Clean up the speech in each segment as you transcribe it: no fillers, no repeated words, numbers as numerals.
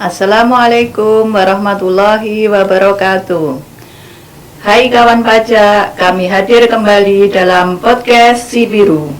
Assalamualaikum warahmatullahi wabarakatuh. Hai kawan pajak, kami hadir kembali dalam podcast Si Biru.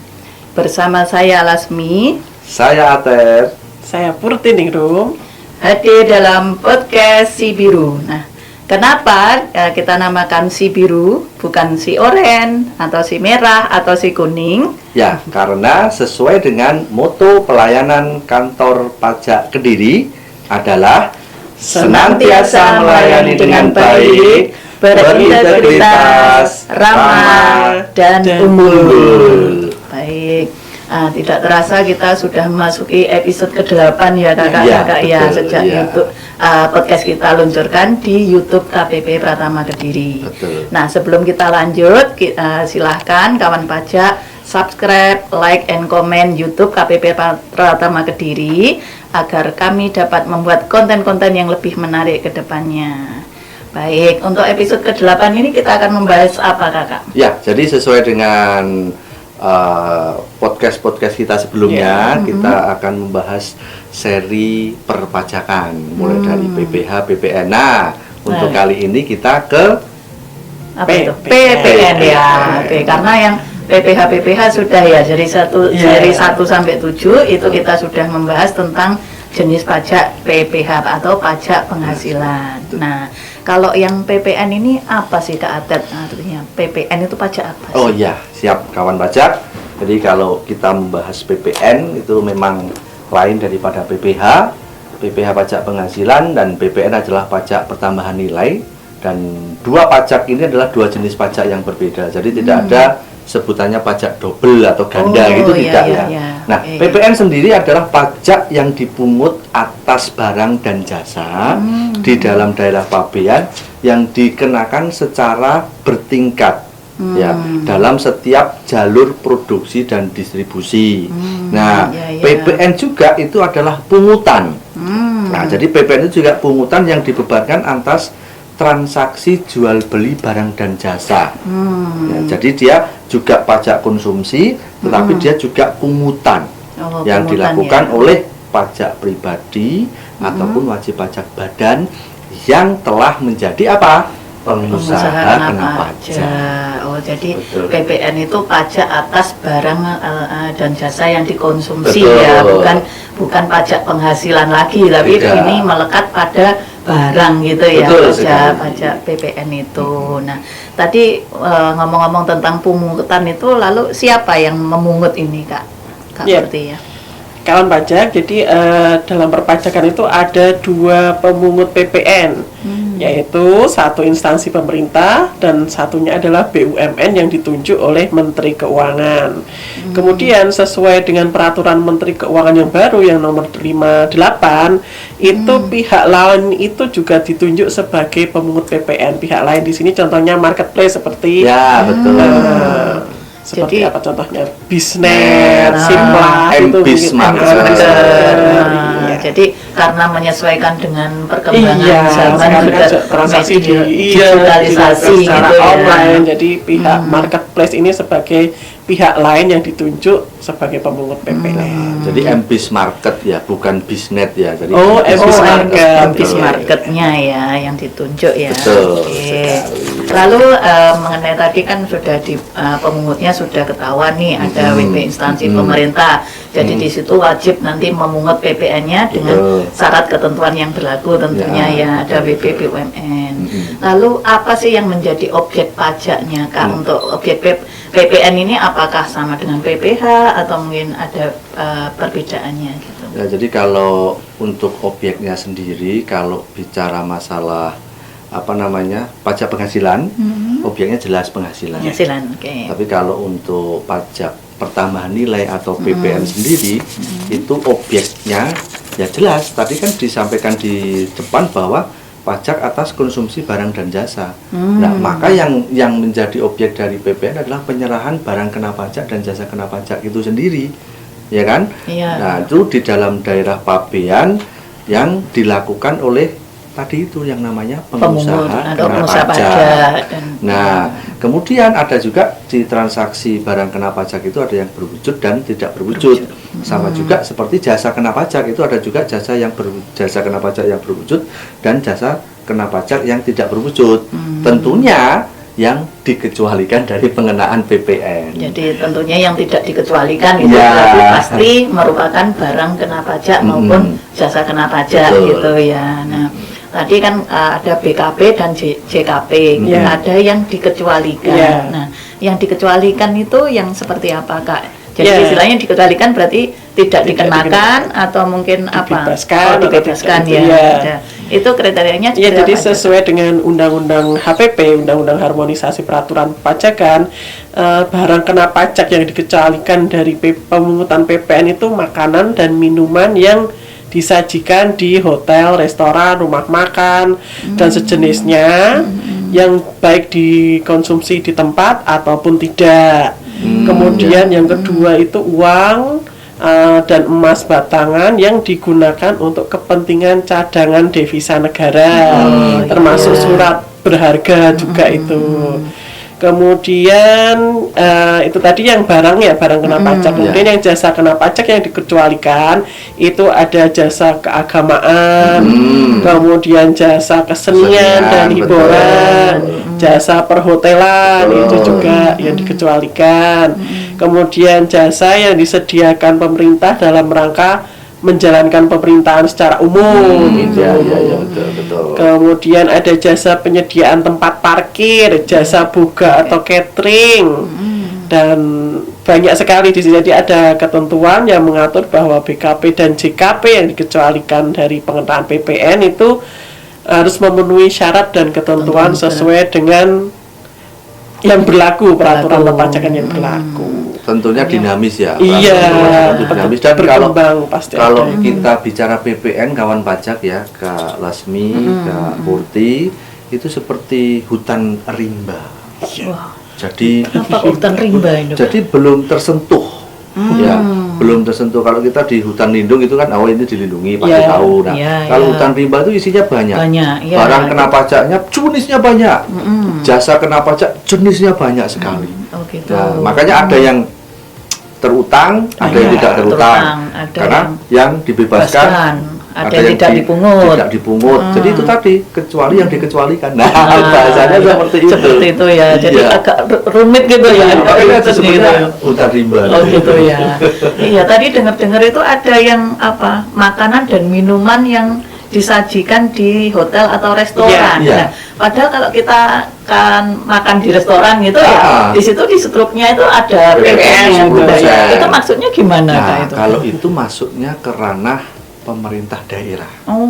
Bersama saya Lasmi, saya Ater, saya Purtiningrum, hadir dalam podcast Si Biru. Nah, kenapa kita namakan Si Biru, bukan Si Oren, atau Si Merah, atau Si Kuning? Ya, karena sesuai dengan moto pelayanan kantor pajak Kediri adalah senantiasa melayani dengan baik, berintegritas, ramah, dan unggul. Baik, tidak terasa kita sudah memasuki episode ke-8 ya kakak-kakak ya, sejak YouTube podcast kita luncurkan di YouTube KPP Pratama Kediri. Betul. Nah, sebelum kita lanjut, silahkan kawan pajak subscribe, like, and comment YouTube KPP Pratama Kediri agar kami dapat membuat konten-konten yang lebih menarik ke depannya. Baik, untuk episode ke-8 ini kita akan membahas apa kakak? Ya, jadi sesuai dengan podcast-podcast kita sebelumnya, kita akan membahas seri perpajakan mulai dari PPH, PPN. Nah, untuk kali ini kita ke apa itu? PPN ya. Oke, karena yang PPH sudah ya, jadi seri 1 sampai 7 itu kita sudah membahas tentang jenis pajak PPH atau pajak penghasilan. Nah, kalau yang PPN ini apa sih Kak Atet? Artinya PPN itu pajak apa sih? Oh iya, siap kawan pajak. Jadi kalau kita membahas PPN itu memang lain daripada PPH. PPH pajak penghasilan dan PPN adalah pajak pertambahan nilai, dan dua pajak ini adalah dua jenis pajak yang berbeda. Jadi tidak ada sebutannya pajak double atau ganda tidak ya. Nah, PPN sendiri adalah pajak yang dipungut atas barang dan jasa di dalam daerah pabean yang dikenakan secara bertingkat ya dalam setiap jalur produksi dan distribusi. Nah, PPN juga itu adalah pungutan. Nah, jadi PPN itu juga pungutan yang dibebankan atas transaksi jual beli barang dan jasa. Ya, jadi dia juga pajak konsumsi, tetapi dia juga pungutan yang dilakukan oleh pajak pribadi ataupun wajib pajak badan yang telah menjadi apa? Pengusaha kena pajak. Oh, jadi betul. PPN itu pajak atas barang dan jasa yang dikonsumsi. Betul. Ya, bukan pajak penghasilan lagi, tapi ini melekat pada barang gitu ya. Betul, pajak PPN itu. Nah, tadi ngomong-ngomong tentang pungutan itu, lalu siapa yang memungut ini Kak Berti ya? Kawan pajak, jadi dalam perpajakan itu ada dua pemungut PPN, yaitu satu instansi pemerintah dan satunya adalah BUMN yang ditunjuk oleh Menteri Keuangan. Kemudian sesuai dengan peraturan Menteri Keuangan yang baru yang nomor 58, itu pihak lain itu juga ditunjuk sebagai pemungut PPN. Pihak lain di sini contohnya marketplace seperti betul. Seperti apa contohnya? Bisnet, Simpla, Jadi karena menyesuaikan dengan perkembangan zaman juga transaksi digitalisasi secara online. Jadi pihak marketplace ini sebagai pihak lain yang ditunjuk sebagai pemungut PPN. Jadi MBIS Market ya, bukan Bisnet ya. Jadi MBIS Marketnya ya yang ditunjuk ya. Betul. Lalu mengenai tadi kan sudah di pemungutnya sudah ketahuan nih, ada WP instansi pemerintah. Jadi di situ wajib nanti memungut PPN-nya dengan syarat ketentuan yang berlaku tentunya ya, ada WP BUMN. Lalu apa sih yang menjadi objek pajaknya Kak untuk objek PPN ini, apakah sama dengan PPH atau mungkin ada perbedaannya gitu? Ya, jadi kalau untuk objeknya sendiri, kalau bicara masalah pajak penghasilan, objeknya jelas penghasilan. Tapi kalau untuk pajak pertambahan nilai atau PPN sendiri, itu objeknya ya jelas. Tadi kan disampaikan di depan bahwa pajak atas konsumsi barang dan jasa. Nah, maka yang menjadi objek dari PPN adalah penyerahan barang kena pajak dan jasa kena pajak itu sendiri, ya kan? Nah, itu di dalam daerah pabean yang dilakukan oleh tadi itu yang namanya pengusaha kena pajak. Nah, Kemudian ada juga di transaksi barang kena pajak itu ada yang berwujud dan tidak berwujud. Sama juga seperti jasa kena pajak itu ada juga jasa kena pajak yang berwujud dan jasa kena pajak yang tidak berwujud. Tentunya yang dikecualikan dari pengenaan PPN. Jadi tentunya yang tidak dikecualikan itu Ya. berarti pasti merupakan barang kena pajak maupun jasa kena pajak. Betul. Gitu ya. Nah, tadi kan ada BKP dan JKP, Ya. ada yang dikecualikan. Ya. Nah, yang dikecualikan itu yang seperti apa, Kak? Jadi Ya. istilahnya dikecualikan berarti tidak dikenakan atau mungkin apa? Dibebaskan Oh, dibebaskan atau ya. tidak, ya. Ada. Itu kriterianya Ya, seperti jadi apa aja? sesuai dengan Undang-Undang HPP, Undang-Undang Harmonisasi Peraturan Pajakan, barang kena pajak yang dikecualikan dari pemungutan PPN itu makanan dan minuman yang disajikan di hotel, restoran, rumah makan, dan sejenisnya yang baik dikonsumsi di tempat ataupun tidak. Kemudian yang kedua itu uang dan emas batangan yang digunakan untuk kepentingan cadangan devisa negara, termasuk surat berharga juga itu. Kemudian itu tadi yang barang kena pajak. Kemudian yang jasa kena pajak yang dikecualikan itu ada jasa keagamaan, kemudian jasa kesenian dan hiburan, jasa perhotelan itu juga yang dikecualikan. Kemudian jasa yang disediakan pemerintah dalam rangka menjalankan pemerintahan secara umum itu. Ya, betul. Kemudian ada jasa penyediaan tempat parkir, jasa boga atau catering, dan banyak sekali di sini. Jadi ada ketentuan yang mengatur bahwa BKP dan JKP yang dikecualikan dari pengenaan PPN itu harus memenuhi syarat dan ketentuan sesuai dengan yang berlaku, peraturan perpajakan yang berlaku. Tentunya dinamis ya. Iya, Itu dinamis. Dan kalau berkembang pasti kalau ada. kita bicara PPN kawan pajak ya, Kak Lasmi, Kak Purti, itu seperti hutan rimba. Wah, Jadi apa hutan rimba ini? Pak? jadi belum tersentuh. Ya, belum tersentuh. Kalau kita di hutan lindung itu kan ini dilindungi pasti Ya, tahu. Nah, ya, kalau ya. hutan rimba itu isinya banyak. Banyak, ya. Barang kena pajaknya jenisnya banyak. Jasa kena pajak jenisnya banyak sekali. Oh gitu. Nah, makanya ada yang terutang, ada yang Iya, tidak terutang. ada Karena yang dibebaskan, ada yang tidak dipungut. Tidak dipungut. Jadi itu tadi kecuali yang dikecualikan. Nah, bahasanya seperti itu. Seperti itu ya. Jadi Iya. agak rumit gitu ya. Makanya itu Gitu. sebenarnya hutan rimba. Oh gitu ya. Iya, tadi dengar-dengar itu ada yang apa? Makanan dan minuman yang disajikan di hotel atau restoran. Iya. Nah, padahal kalau kita kan makan di restoran gitu ya, di situ di struknya itu ada PPN gitu ya. 10%. Itu maksudnya gimana Kak Nah, itu? kalau itu masuknya ke ranah pemerintah daerah. Oh,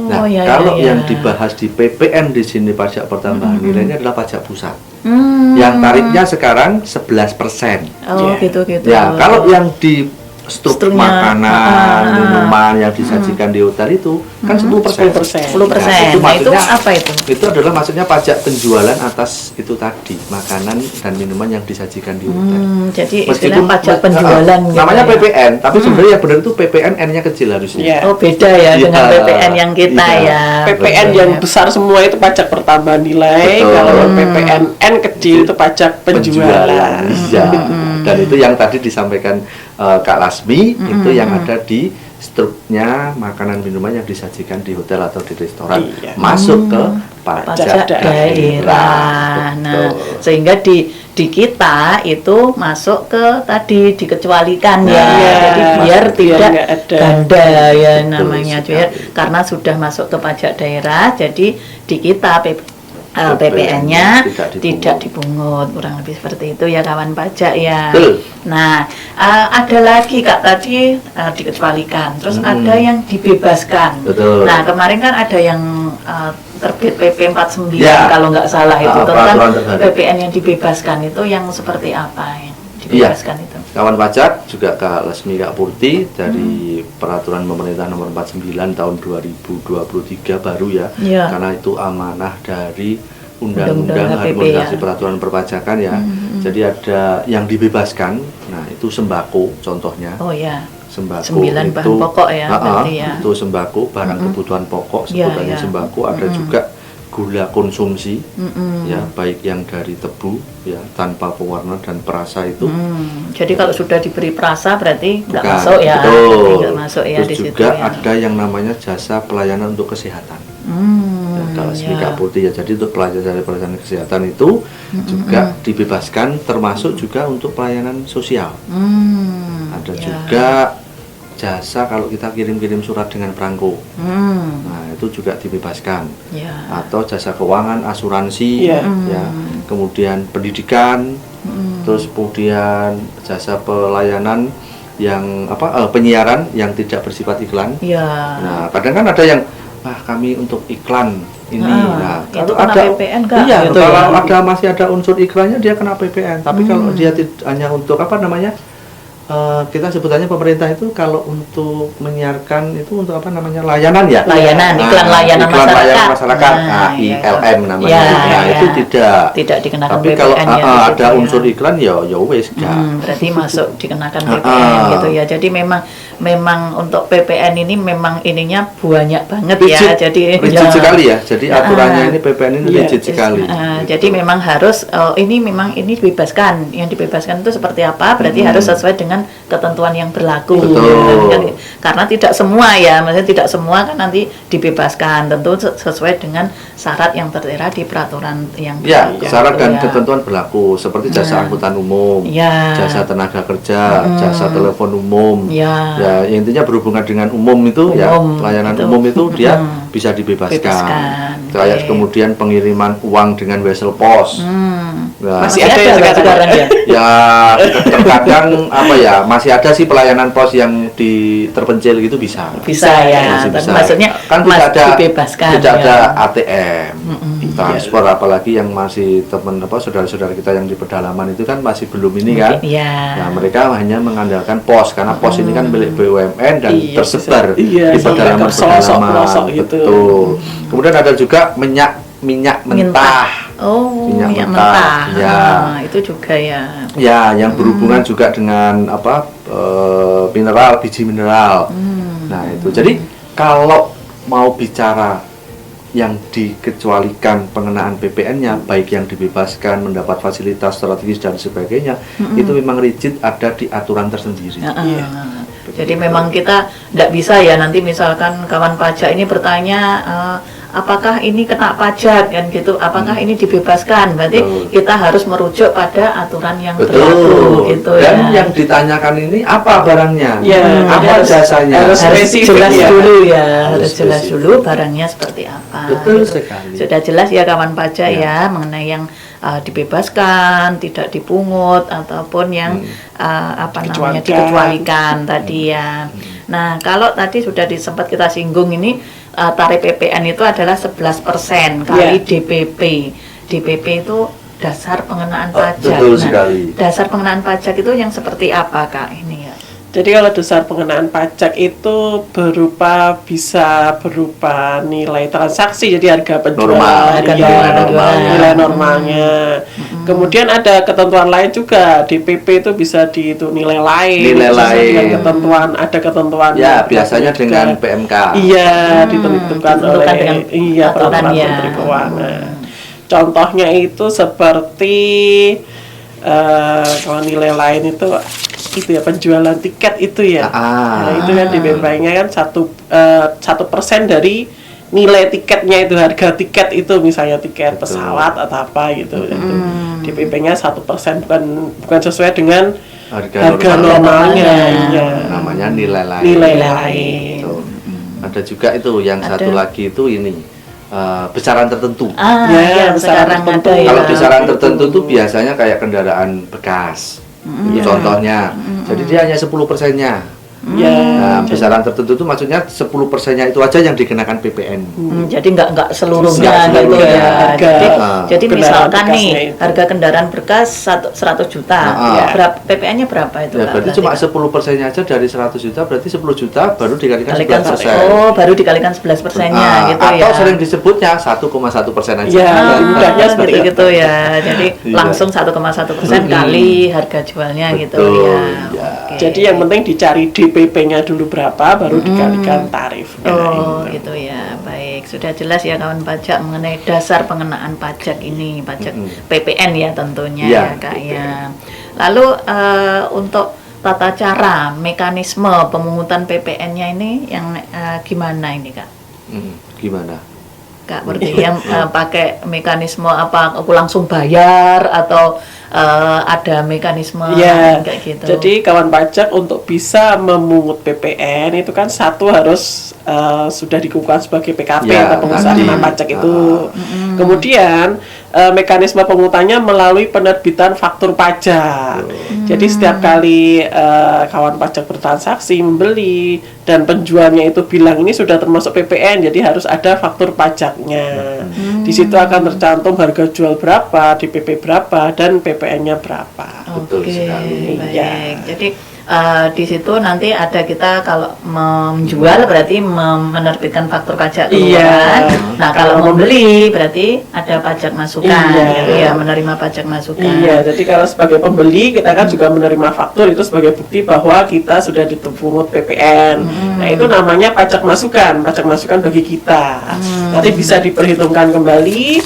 Nah, ya, kalau ya, ya. yang dibahas di PPN di sini pajak pertambahan nilainya adalah pajak pusat. Hmm. Yang tarifnya sekarang 11%. Oh, Ya. gitu-gitu. Ya, kalau yang di struk Struknya, makanan, minuman yang disajikan di hotel itu kan 10%. 10%. Nah, itu maksudnya apa itu? Itu adalah maksudnya pajak penjualan atas itu tadi, makanan dan minuman yang disajikan di hotel. Jadi istilah Meskipun pajak penjualan gitu namanya ya. PPN, tapi sebenarnya yang benar itu PPN N-nya kecil harusnya. Iya. Oh, beda ya Iya. dengan PPN yang kita Iya. ya. PPN Betul yang ya. besar semua itu pajak pertambahan nilai. Betul. Kalau yang PPN N kecil itu pajak penjualan. Iya. Dan itu yang tadi disampaikan Kak Lasmi, itu yang ada di struknya makanan minuman yang disajikan di hotel atau di restoran, Iya. masuk ke pajak pajak daerah. Nah, Betul. sehingga di kita itu masuk ke tadi dikecualikan ya. Nah, Jadi biar biar tidak nggak ada. ganda ya Betul namanya sekali. biar karena sudah masuk ke pajak daerah, jadi di kita PPN-nya tidak tidak dipungut, kurang lebih seperti itu ya kawan pajak ya. Betul. Nah, ada lagi Kak tadi dikecualikan, terus ada yang dibebaskan. Betul. Nah, kemarin kan ada yang terbit PP 49 Ya. kalau nggak salah itu tentang peraturan terbaru. PPN yang dibebaskan itu yang seperti apa yang dibebaskan itu? Kawan pajak juga Kak Lasmi, Kak Purti dari peraturan pemerintah nomor 49 tahun 2023 baru ya. Iya. Karena itu amanah dari Undang-Undang Undang-Undang HPP Harmonisasi ya. Peraturan Perpajakan ya. Jadi ada yang dibebaskan. Nah, itu sembako contohnya. Oh ya. Sembako 9 bahan pokok ya, berarti ya. Itu sembako barang kebutuhan pokok Iya, sebutannya iya. sembako. Ada juga gula konsumsi, ya baik yang dari tebu, ya tanpa pewarna dan perasa itu. Jadi kalau sudah diberi perasa berarti nggak Bukan, masuk ya, betul. nggak masuk ya Terus di situ juga ya. ada yang namanya jasa pelayanan untuk kesehatan. Ya, kalau Smika ya. Putih ya, jadi untuk pelayanan kesehatan itu juga dibebaskan, termasuk juga untuk pelayanan sosial. Ada ya. juga jasa kalau kita kirim-kirim surat dengan perangko, nah itu juga dibebaskan. Ya. Atau jasa keuangan, asuransi, Iya. ya, kemudian pendidikan, terus kemudian jasa pelayanan yang penyiaran yang tidak bersifat iklan. Ya. Nah, kadang kan ada yang kami untuk iklan ini. Nah, itu kalau kena ada PPN Kak, iya, gitu kalau ya. masih ada unsur iklannya dia kena PPN. Tapi kalau dia hanya untuk kita sebutannya pemerintah itu kalau untuk menyiarkan itu untuk layanan ya. Layanan, iklan layanan iklan masyarakat. layanan masyarakat. iya. ILM namanya. Ya, nah, ya. itu tidak dikenakan Tapi PPN kalau ya, gitu ada ya. unsur iklan ya wes enggak. Berarti masuk dikenakan PPN gitu ya. Jadi memang untuk PPN ini memang ininya banyak banget ya. Jadi rigid sekali ya. Jadi aturannya ini PPN ini rigid sekali. Jadi memang harus ini dibebaskan. Yang dibebaskan itu seperti apa? Berarti harus sesuai dengan ketentuan yang berlaku. Betul. Karena tidak semua ya, maksudnya tidak semua kan nanti dibebaskan. Tentu sesuai dengan syarat yang tertera di peraturan yang Ya, berlaku, syarat dan ya. ketentuan berlaku seperti jasa angkutan umum, Ya. jasa tenaga kerja, jasa telepon umum. Ya. Ya, intinya berhubungan dengan umum itu ya, pelayanan itu. umum itu dia bisa dibebaskan. Bebaskan. Kayak Oke. kemudian pengiriman uang dengan wesel pos. Nah, Masih Masih ada ya nggak sekarang ya? ya terkadang masih ada sih pelayanan pos yang terpencil gitu bisa. Bisa ya, Masih tapi bisa. maksudnya Kan tidak ada dibebaskan tidak ya. ada ATM transfer, apalagi yang masih saudara-saudara kita yang di pedalaman itu kan masih belum ini kan. Iya. Nah, mereka hanya mengandalkan pos karena pos ini kan milik BUMN dan Iya, tersebar iya, di sampai ke pedalaman-pedalaman. pelosok-pelosok gitu. Betul. Kemudian ada juga minyak mentah. Oh, Minyak minyak mentah, mentah. ya. Itu juga ya. Ya, yang berhubungan juga dengan mineral, biji mineral. Nah, itu. Jadi kalau mau bicara yang dikecualikan pengenaan PPN-nya, baik yang dibebaskan, mendapat fasilitas strategis dan sebagainya, itu memang rigid ada di aturan tersendiri. Iya. Jadi memang kita tidak bisa ya nanti misalkan kawan pajak ini bertanya apakah ini kena pajak kan gitu, apakah ini dibebaskan, berarti Betul. kita harus merujuk pada aturan yang Betul. berlaku gitu Dan ya. yang ditanyakan ini apa barangnya, Ya, apa harus- jasanya. harus harus spesifik jelas ya. dulu ya, Harus harus jelas spesifik. dulu barangnya seperti apa. Betul gitu. sekali. Sudah jelas ya kawan pajak Ya. ya mengenai yang dibebaskan, tidak dipungut ataupun yang dikecualikan tadi ya. Nah, kalau tadi sudah sempat kita singgung ini tarif PPN itu adalah 11% kali DPP. DPP itu dasar pengenaan pajak. betul sekali. Dasar pengenaan pajak itu yang seperti apa Kak ini ya? Jadi kalau dasar pengenaan pajak itu bisa berupa nilai transaksi, jadi harga penjualan, Normal, harga iya, nilai normalnya. nilai normalnya. Kemudian ada ketentuan lain juga, DPP itu bisa nilai lain. Nilai sesuai dengan lain. ada ketentuan. Ya, biasanya juga. dengan PMK. Iya, ditentukan oleh dengan aturan peraturan ya. Menteri Keuangan. Contohnya itu seperti kalau nilai lain itu ya penjualan tiket itu ya. Nah, itu kan DPP-nya kan 1% dari nilai tiketnya itu, harga tiket itu, misalnya tiket Betul. pesawat atau apa gitu. DPP-nya 1%, bukan sesuai dengan harga normalnya. Iya. Namanya nilai lain. Nilai lain. Gitu. Ada juga itu yang satu lagi itu ini besaran tertentu. Ya, besaran sekarang tertentu. ada ya. Kalau besaran tertentu itu biasanya kayak kendaraan bekas. Itu contohnya. Jadi dia hanya 10%-nya. Ya, Nah, besaran tertentu itu maksudnya 10%-nya itu aja yang dikenakan PPN. Jadi nggak seluruhnya Nggak gitu seluruhnya. ya. Jadi, Harga jadi kendaraan misalkan nih bekasnya itu. harga kendaraan bekas 100 juta, Ya. berapa PPN-nya berapa itu? Ya, Kak? berarti cuma 10%-nya aja dari 100 juta, berarti 10 juta baru dikalikan Kalikan 11%. oh baru dikalikan 11%-nya gitu ya. Atau sering disebutnya 1,1% aja. Ya, mudahnya seperti itu. gitu ya. Jadi Iya. langsung 1,1% kali harga jualnya gitu Betul, ya. ya. Oke. Jadi yang penting dicari DPP PP-nya dulu berapa, baru dikalikan tarifnya. Oh, gitu ya. Baik, sudah jelas ya kawan pajak mengenai dasar pengenaan pajak ini, pajak PPN ya tentunya Ya, ya Kak ya. Lalu untuk tata cara, mekanisme pemungutan PPN-nya ini yang gimana ini Kak? Gimana? Kak, berarti yang pakai mekanisme apa? Aku langsung bayar atau ada mekanisme Ya, kayak gitu? jadi kawan pajak untuk bisa memungut PPN itu kan satu harus sudah dikukuhkan sebagai PKP Ya, atau pengusaha tadi. kena pajak itu. Kemudian mekanisme pemungutannya melalui penerbitan faktur pajak. Jadi setiap kali kawan pajak bertransaksi membeli dan penjualnya itu bilang ini sudah termasuk PPN, jadi harus ada faktur pajaknya. Di situ akan tercantum harga jual berapa, DPP berapa, dan PPN-nya berapa. Betul Oke, sekali. baik. Iya. Jadi di situ nanti ada kita kalau menjual berarti menerbitkan faktur pajak Iya. keluaran. Nah, kalau membeli berarti ada pajak masukan, Iya. gitu ya, menerima pajak masukan. Iya, jadi kalau sebagai pembeli kita kan juga menerima faktur itu sebagai bukti bahwa kita sudah dipungut PPN. Nah, itu namanya pajak masukan bagi kita. Nanti bisa diperhitungkan kembali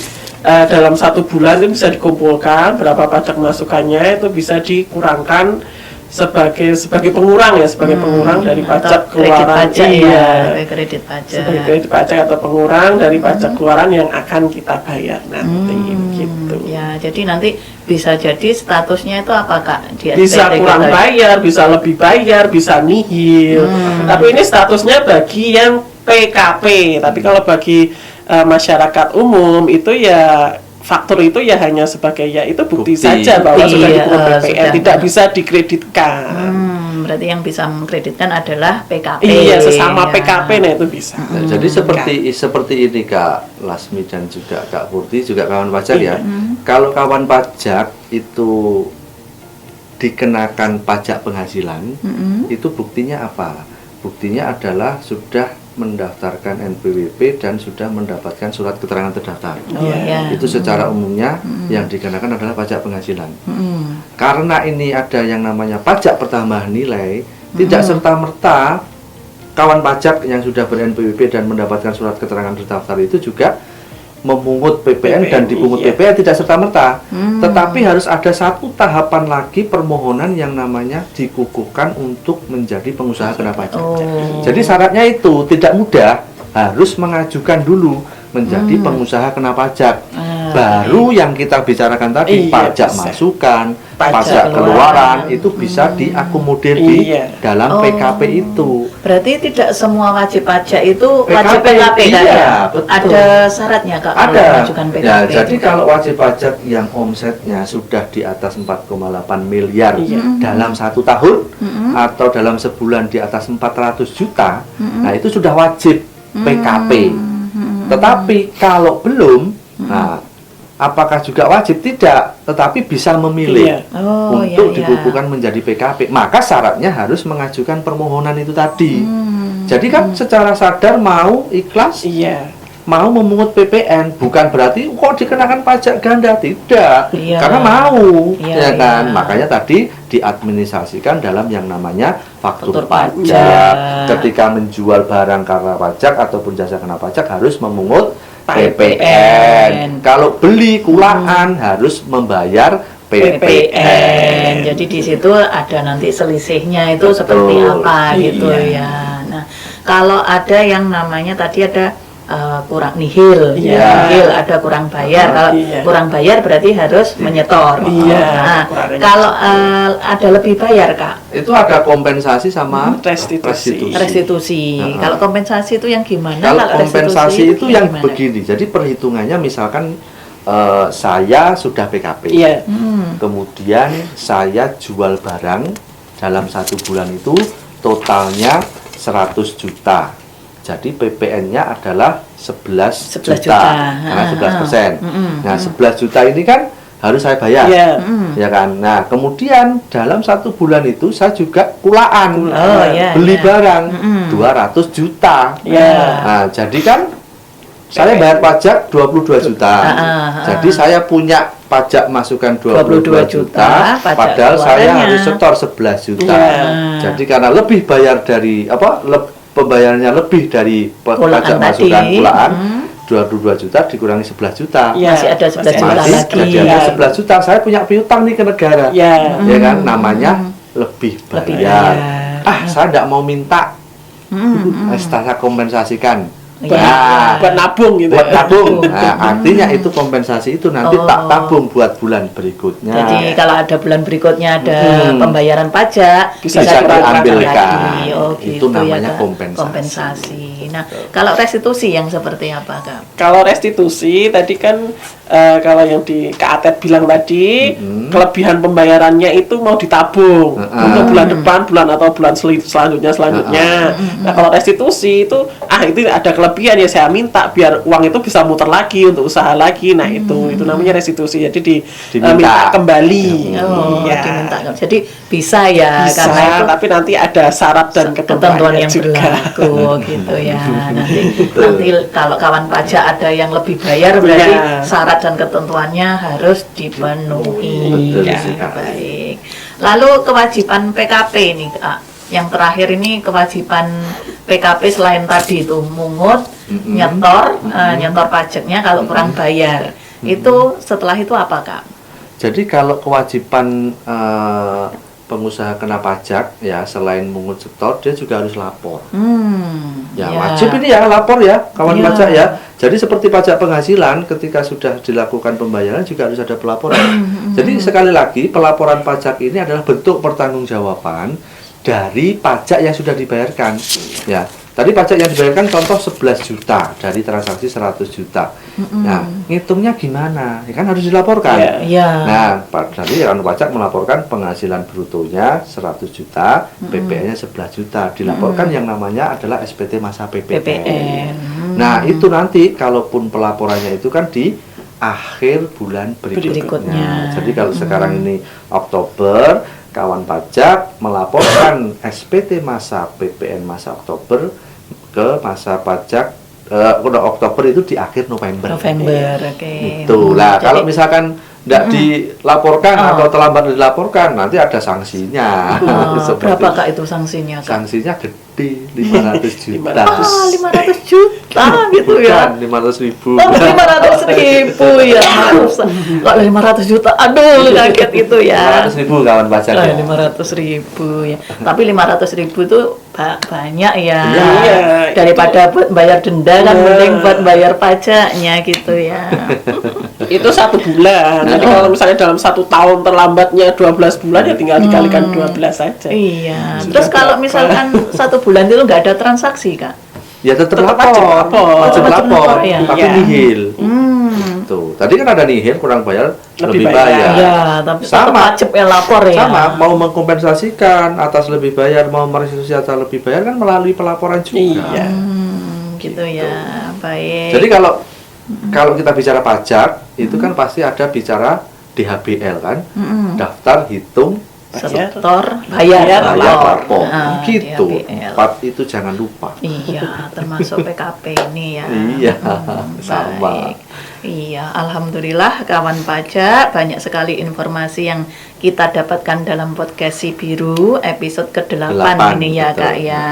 dalam 1 bulan itu bisa dikumpulkan berapa pajak masukannya, itu bisa dikurangkan sebagai pengurang ya, sebagai pengurang dari pajak Atau kredit keluaran. pajak Iya. ya, sebagai kredit pajak. Sebagai kredit pajak atau pengurang dari pajak keluaran yang akan kita bayar nanti gitu. Ya, jadi nanti bisa jadi statusnya itu apa Kak? Di Bisa SPT kurang kita? bayar, bisa lebih bayar, bisa nihil. Tapi ini statusnya bagi yang PKP. Tapi kalau bagi masyarakat umum itu ya faktur itu ya hanya sebagai ya itu bukti saja bahwa Bukti, sudah dipungut PPN, sudah. tidak bisa dikreditkan. Berarti yang bisa mengkreditkan adalah PKP. Iya, sesama ya. PKP nah itu bisa. Nah, jadi seperti ini Kak Lasmi dan juga Kak Purti juga kawan pajak ya. Kalau kawan pajak itu dikenakan pajak penghasilan, itu buktinya apa? Buktinya adalah sudah mendaftarkan NPWP dan sudah mendapatkan surat keterangan terdaftar. Oh, ya. Itu secara umumnya yang dikenakan adalah pajak penghasilan. Karena ini ada yang namanya pajak pertambahan nilai, tidak serta-merta kawan pajak yang sudah ber-NPWP dan mendapatkan surat keterangan terdaftar itu juga memungut PPN dan dipungut iya. PPN, tidak serta-merta. Tetapi harus ada satu tahapan lagi permohonan yang namanya dikukuhkan untuk menjadi pengusaha kena pajak. Jadi syaratnya itu tidak mudah, harus mengajukan dulu menjadi pengusaha kena pajak. Baru yang kita bicarakan tadi, Iya, pajak bisa. masukan, Pajak pajak keluaran. keluaran itu bisa diakomodir di Iya. dalam PKP itu. Berarti tidak semua wajib pajak itu wajib PKP, PKP Kak, iya, ya? betul. Ada syaratnya Kak kalau Ada. mengajukan PKP? Ya, jadi kalau wajib pajak yang omsetnya sudah di atas 4,8 miliar dalam 1 tahun atau dalam sebulan di atas 400 juta, nah itu sudah wajib PKP. Tetapi kalau belum, nah apakah juga wajib? Tidak, tetapi bisa memilih Iya. Oh, untuk iya, iya. dikukuhkan menjadi PKP. Maka syaratnya harus mengajukan permohonan itu tadi. Jadi kan secara sadar mau ikhlas Iya. mau memungut PPN, bukan berarti kok dikenakan pajak ganda, tidak. Iya. Karena mau, Iya, ya kan. iya. Makanya tadi diadministrasikan dalam yang namanya faktur Faktur pajak. pajak. Ketika menjual barang karena pajak ataupun jasa kena pajak harus memungut PPN. PPN. Kalau beli kulaan harus membayar PPN. Jadi di situ ada nanti selisihnya itu seperti Betul. apa gitu Iya. ya. Nah, kalau ada yang namanya tadi ada kurang nihil, Iya. nihil ada kurang bayar. Kalau Iya. kurang bayar berarti harus menyetor. Iya, Nah, kurangnya. kalau ada lebih bayar Kak, Itu ada kompensasi sama Restitusi. restitusi. Kalau kompensasi itu yang gimana? Kalau restitusi kompensasi itu yang gimana? begini. Jadi perhitungannya misalkan saya sudah PKP. Iya. Kemudian saya jual barang dalam 1 bulan itu totalnya 100 juta. Jadi PPN-nya adalah 11 11 juta. juta. Karena Ha, 11%. ha. Nah, 11 juta ini kan harus saya bayar. Iya. Ya kan. Nah, kemudian dalam 1 bulan itu saya juga kulaan. Oh, iya, beli iya. barang 200 juta. Iya. Nah, jadi kan saya bayar pajak 22 juta. Ah. Jadi saya punya pajak masukan 22 22 juta, pajak padahal saya keluarannya harus setor 11 juta. Iya. Jadi karena lebih bayar dari pembayarannya lebih dari Kulaan pajak tadi. masukan kulaan, 22 juta dikurangi 11 juta. Iya, Masih ada 11 juta Masih lagi. jadi ada 11 juta. Saya punya piutang nih ke negara. Ya. Ya kan, namanya lebih Lebih bayar. bayar. Saya tidak mau minta. Saya kompensasikan. Iya. Buat nabung gitu. Buat ya. tabung. Nah, artinya itu kompensasi itu nanti tak tabung buat bulan berikutnya. Jadi kalau ada bulan berikutnya ada pembayaran pajak Bisa dikurangkan diambilkan. lagi. Oh, Itu gitu namanya Kak. kompensasi. Nah, kalau restitusi yang seperti apa, Kak? Kalau restitusi tadi kan kalau yang di Kak Atet bilang tadi kelebihan pembayarannya itu mau ditabung untuk bulan depan, atau bulan selanjutnya. Nah, kalau restitusi itu itu ada kelebihan ya saya minta biar uang itu bisa muter lagi untuk usaha lagi. Nah, itu namanya restitusi. Jadi diminta kembali. Oh, Iya. diminta. Jadi bisa ya Bisa, karena itu tapi nanti ada syarat dan ketentuan yang juga. berlaku gitu ya. Nanti kalau kawan pajak ada yang lebih bayar berarti Iya. syarat dan ketentuannya harus dipenuhi. Betul Ya, sekali. baik. Lalu kewajiban PKP ini, Kak. Yang terakhir ini kewajiban PKP selain tadi itu mungut, nyetor pajaknya kalau kurang bayar. Itu setelah itu apa, Kak? Jadi kalau kewajiban pengusaha kena pajak ya selain mungut setor dia juga harus lapor. Ya, wajib ini ya lapor ya kawan Ya. pajak ya. Jadi seperti pajak penghasilan ketika sudah dilakukan pembayaran juga harus ada pelaporan. Jadi sekali lagi pelaporan pajak ini adalah bentuk pertanggungjawaban dari pajak yang sudah dibayarkan. Ya. Tadi pajak yang dibayarkan contoh 11 juta dari transaksi 100 juta. Nah, ngitungnya gimana? Ya kan harus dilaporkan. Iya. Iya. Nah, tadi kan pajak melaporkan penghasilan brutonya 100 juta, PPN-nya 11 juta. Dilaporkan yang namanya adalah SPT masa PPN. Nah, itu nanti kalaupun pelaporannya itu kan di akhir bulan berikutnya. Berikutnya. Jadi kalau sekarang ini Oktober, kawan pajak melaporkan SPT masa PPN masa Oktober ke masa pajak Oktober itu di akhir November. Oke. Itulah. Kalau Jadi- misalkan tidak dilaporkan atau terlambat dilaporkan, nanti ada sanksinya. Seperti berapa, Kak, itu sanksinya, Kak? sanksinya gede 500 juta. 500 juta gitu ya. Bukan 500.000. Oh, 500.000 ya. Kalau 500 juta, aduh kaget itu ya. 500.000 kawan pajak Lah, ya. 500.000 ya. Tapi 500.000 itu banyak ya. Iya. Daripada buat bayar denda kan Iya. mending buat bayar pajaknya gitu ya. Itu 1 bulan. Jadi kalau misalnya dalam 1 tahun terlambatnya 12 bulan ya tinggal dikalikan 12 saja. Iya. Sudah Terus kalau berapa? misalkan 1 bulan itu nggak ada transaksi, Kak? Ya tetap Tetap lapor. wajib lapor. Wajib Wajib lapor, lapor, ya. tapi Iya. nihil. Hmm. Tuh. Tadi kan ada nihil kurang bayar, Lebih lebih bayar. bayar. Ya, tapi tetap Sama. wajib ya lapor ya. Sama, mau mengkompensasikan atas lebih bayar, mau merestitusi atas lebih bayar kan melalui pelaporan juga. Iya. Gitu ya. Baik. Jadi kalau kita bicara pajak, itu kan pasti ada bicara DHBL kan, daftar hitung setor bayar bayar lapor. lapor. Ah, Gitu. DHBL. 4 itu jangan lupa. Iya, termasuk PKP ini ya. Iya, sama. Baik. Iya, alhamdulillah kawan pajak banyak sekali informasi yang kita dapatkan dalam podcast Si Biru episode ke-8 8, ini ya betul. Kak ya.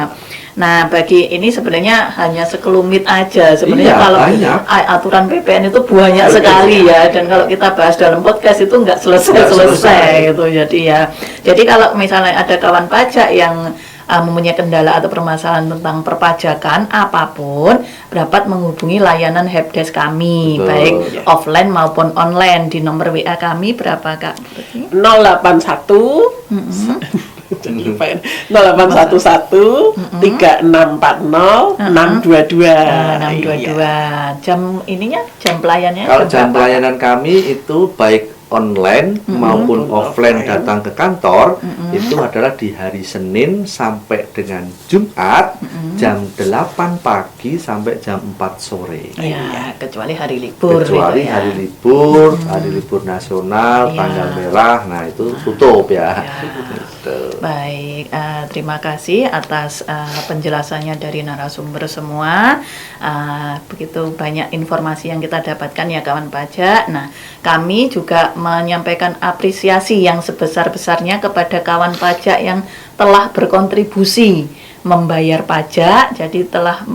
Nah, bagi ini sebenarnya hanya sekelumit aja. Sebenarnya Iya, kalau banyak. aturan PPN itu banyak sekali ya, dan kalau kita bahas dalam podcast itu nggak selesai gitu. Jadi kalau misalnya ada kawan pajak yang mempunyai kendala atau permasalahan tentang perpajakan apapun, dapat menghubungi layanan helpdesk kami, Betul. baik offline maupun online di nomor WA kami berapa, Kak? 081 jadi lupa ya. 0811 3640 622. 622. Jam ininya, jam pelayannya Kalau jam jam berapa? pelayanan kami itu baik online maupun offline datang ke kantor itu adalah di hari Senin sampai dengan Jumat jam 8 pagi sampai jam 4 sore. Ya, kecuali hari libur. Kecuali gitu ya. hari libur nasional, Iya. tanggal merah, nah itu tutup ya. Ya. Gitu. Baik, terima kasih atas penjelasannya dari narasumber semua. Begitu banyak informasi yang kita dapatkan ya kawan pajak. Nah, kami juga menyampaikan apresiasi yang sebesar-besarnya kepada kawan pajak yang telah berkontribusi membayar pajak, jadi telah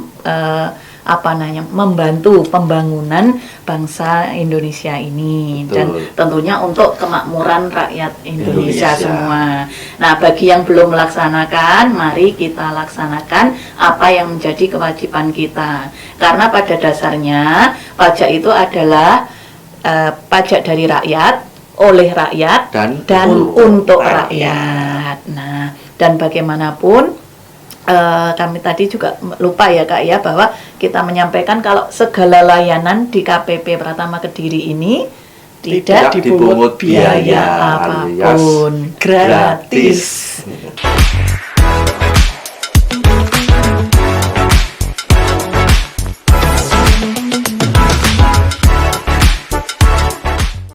membantu pembangunan bangsa Indonesia ini. Betul. Dan tentunya untuk kemakmuran rakyat Indonesia Indonesia. semua. Nah, bagi yang belum melaksanakan, mari kita laksanakan apa yang menjadi kewajiban kita. Karena pada dasarnya pajak itu adalah pajak dari rakyat, oleh rakyat, dan untuk rakyat. Nah, dan bagaimanapun kami tadi juga lupa ya Kak ya, bahwa kita menyampaikan kalau segala layanan di KPP Pratama Kediri ini tidak dipungut biaya alias apapun, gratis.